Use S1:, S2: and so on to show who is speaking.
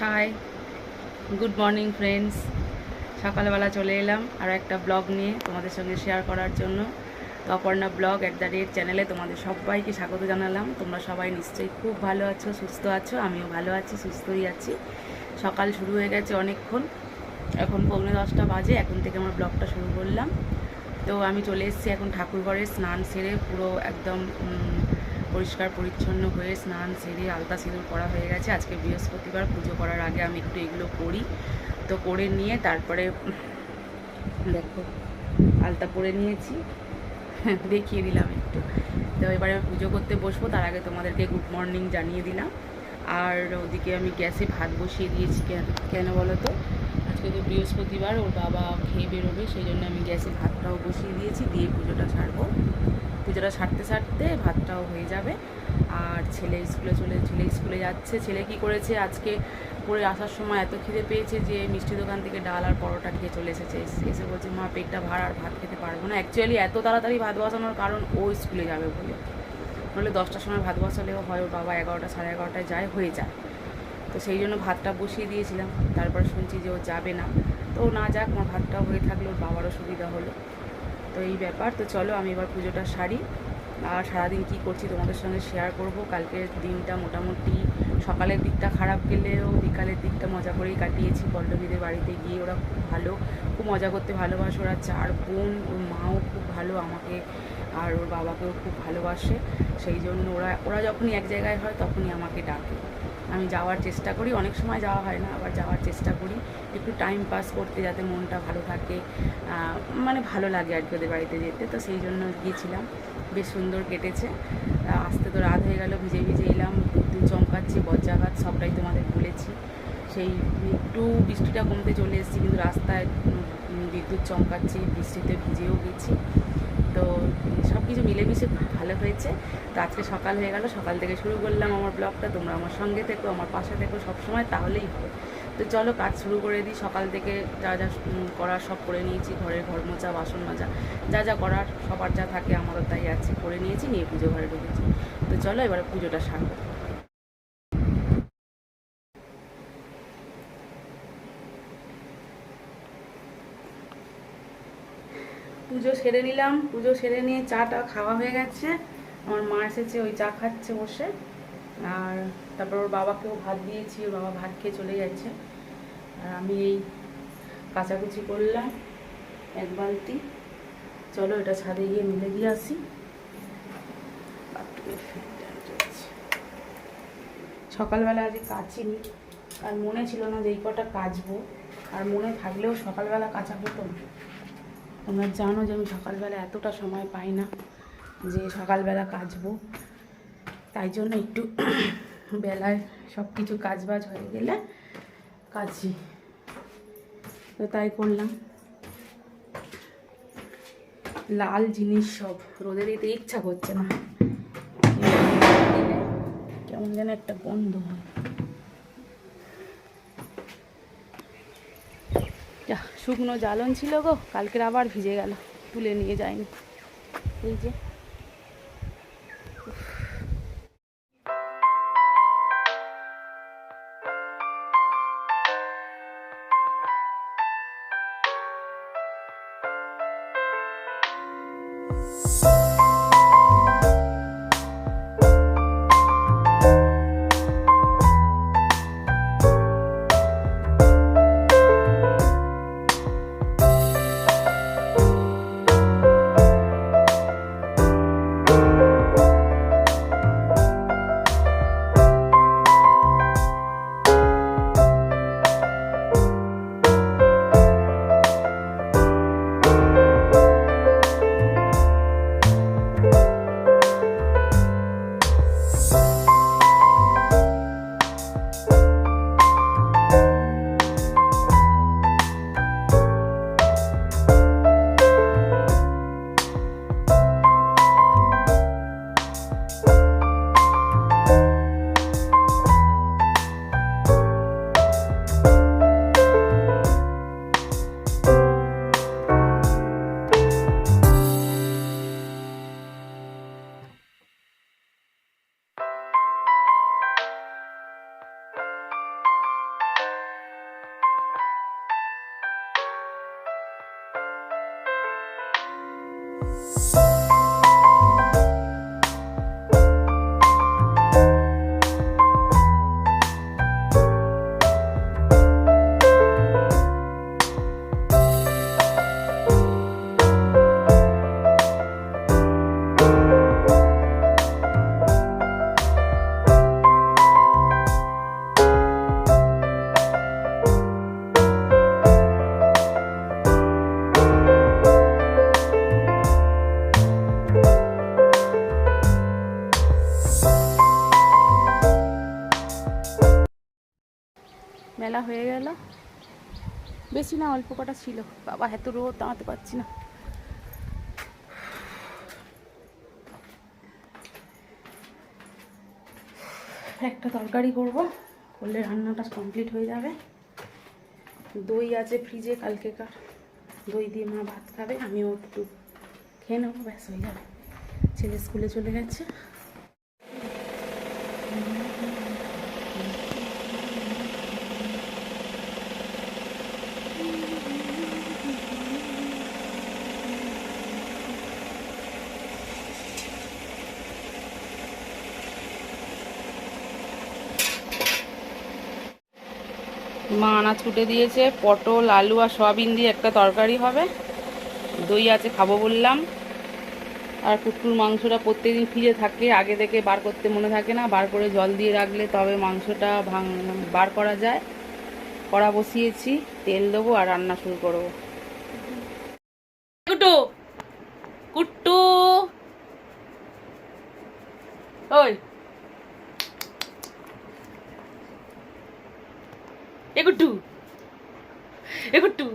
S1: High, good morning friends. সকালবেলা চলে এলাম আর একটা ব্লগ নিয়ে তোমাদের সঙ্গে শেয়ার করার জন্য। তো অপর্ণা ব্লগ @চ্যানেলে তোমাদের সবাইকে স্বাগত জানালাম। তোমরা সবাই নিশ্চয়ই খুব ভালো আছো, সুস্থ আছো। আমিও ভালো আছি, সুস্থই আছি। সকাল শুরু হয়ে গেছে অনেকক্ষণ, এখন 9:45 বাজে। এখন থেকে আমার ব্লগটা শুরু করলাম। তো আমি চলে এসেছি এখন ঠাকুরঘরে, স্নান সেরে পুরো একদম পরিষ্কার পরিচ্ছন্ন হয়ে স্নান সেরে আলতা সিঁদুর করা হয়ে গেছে। আজকে বৃহস্পতিবার, পুজো করার আগে আমি একটু এগুলো করি। তো করে নিয়ে তারপরে দেখো আলতা পরে নিয়েছি, দেখিয়ে দিলাম একটু। তো এবারে পুজো করতে বসবো, তার আগে তোমাদেরকে গুড মর্নিং জানিয়ে দিলাম। আর ওদিকে আমি গ্যাসে ভাত বসিয়ে দিয়েছি। কেন বলো তো, আজকে তো বৃহস্পতিবার, ওর বাবা খেয়ে বেরোবে, সেই জন্য আমি গ্যাসে ভাতটাও বসিয়ে দিয়েছি, দিয়ে পুজোটা সারবো। পুজোটা সারতে সারতে ভাতটাও হয়ে যাবে। আর ছেলে স্কুলে যাচ্ছে। ছেলে কি করেছে, আজকে পরে আসার সময় এত খিদে পেয়েছে যে মিষ্টি দোকান থেকে ডাল আর পরোটা খেয়ে চলে এসেছে। এসে বলছে, মা পেটটা ভার, আর ভাত খেতে পারবো না। অ্যাকচুয়ালি এত তাড়াতাড়ি ভাত বসানোর কারণ ও স্কুলে যাবে বলে, নাহলে 10টার সময় ভাত বসালেও হয়, ওর বাবা 11টা সাড়ে 11টায় যায়, হয়ে যায়। তো সেই জন্য ভাতটা বসিয়ে দিয়েছিলাম। তারপর শুনছি যে ও যাবে না, তো ও না যাক, আমার ভাতটাও হয়ে থাকলে ওর বাবারও সুবিধা হলো। তো এই ব্যাপার। তো চলো আমি এবার পুজোটা সারি, আর সারাদিন কী করছি তোমাদের সঙ্গে শেয়ার করব। কালকের দিনটা মোটামুটি সকালের দিকটা খারাপ গেলেও বিকালের দিকটা মজা করেই কাটিয়েছি। পল্লবীদের বাড়িতে গিয়ে ওরা খুব মজা করতে ভালোবাসে। ওরা 4 বোন, ওর মাও খুব ভালো আমাকে আর ওর বাবাকেও খুব ভালোবাসে। সেই জন্য ওরা যখনই এক জায়গায় হয় তখনই আমাকে ডাকে। আমি যাওয়ার চেষ্টা করি, অনেক সময় যাওয়া হয় না, আবার যাওয়ার চেষ্টা করি একটু টাইম পাস করতে, যাতে মনটা ভালো থাকে, মানে ভালো লাগে আর কি ওদের বাড়িতে যেতে। তো সেই জন্য গিয়েছিলাম, বেশ সুন্দর কেটেছে। আসতে তো রাত হয়ে গেল, ভিজে ভিজে এলাম, বিদ্যুৎ চমকাচ্ছি, বজ্রাঘাত সবটাই তোমাদের বলেছি। সেই একটু বৃষ্টিটা কমতে চলে এসেছি, কিন্তু রাস্তায় বিদ্যুৎ চমকাচ্ছি, বৃষ্টিতে ভিজেও গেছি। তো সব কিছু মিলেমিশে খুব ভালো হয়েছে। তো আজকে সকাল হয়ে গেল, সকাল থেকে শুরু করলাম আমার ব্লগটা। তোমরা আমার সঙ্গে থেকো, আমার পাশে থেকো সবসময়, তাহলেই হবে। তো চলো কাজ শুরু করে দিই। সকাল থেকে যা যা করার সব করে নিয়েছি, ঘর মোছা, বাসন মাজা, যা যা করার সবার যা থাকে আমারও তাই আছে, করে নিয়েছি, নিয়ে পুজো ঘরে ঢুকেছি। তো চলো এবারে পুজোটা সারবো। পুজো সেরে নিলাম, পুজো সেরে নিয়ে চাটা খাওয়া হয়ে গেছে। আমার মা এসেছে, ওই চা খাচ্ছে বসে। আর তারপর ওর বাবাকেও ভাত দিয়েছি, ওর বাবা ভাত খেয়ে চলে যাচ্ছে। আর আমি এই কাচাকুচি করলাম এক বালতি। চলো এটা ছাদে গিয়ে মিলে দিয়ে আসি। সকালবেলা আজকে কাচিনি, আর মনে ছিল না যে এই কটা কাচবো, আর মনে থাকলেও সকালবেলা কাচা হতো না। তোমরা জানো যে আমি সকালবেলা এতটা সময় পাই না যে সকালবেলা কাচবো, তাই জন্য একটু বেলায় সব কিছু কাজবাজ হয়ে গেলে কাচি। তো তাই করলাম। লাল জিনিস সব রোদে দিতে ইচ্ছা করছে না, কেমন যেন একটা গন্ধ হয়। শুকনো জ্বালন ছিল গো, কালকের আবার ভিজে গেল, তুলে নিয়ে যায়নি। এই যে মেলা হয়ে গেল, বেশি না অল্প কটা ছিল। বাবা এত রোদ দাঁড়াতে পারছি না। একটা তরকারি করব, করলে রান্নাটা কমপ্লিট হয়ে যাবে। দই আছে ফ্রিজে কালকেকার, দই দিয়ে মা ভাত খাবে, আমিও একটু খেয়ে নেবো, ব্যাস হয়ে যাবে। ছেলে স্কুলে চলে গেছে। মা আনাজ কুটে দিয়েছে, পটল আলু আর সয়াবিন দিয়ে একটা তরকারি হবে। দই আছে খাবো বললাম। আর কুট্টুর মাংসটা প্রত্যেকদিন ফ্রিজে থাকে, আগে থেকে বার করতে মনে থাকে না, বার করে জল দিয়ে রাখলে তবে মাংসটা বার করা যায়। কড়া বসিয়েছি, তেল দেবো আর রান্না শুরু করবো। কুট্টু, কুট্টু, ওই এ কুট্টু, এ কুট্টু।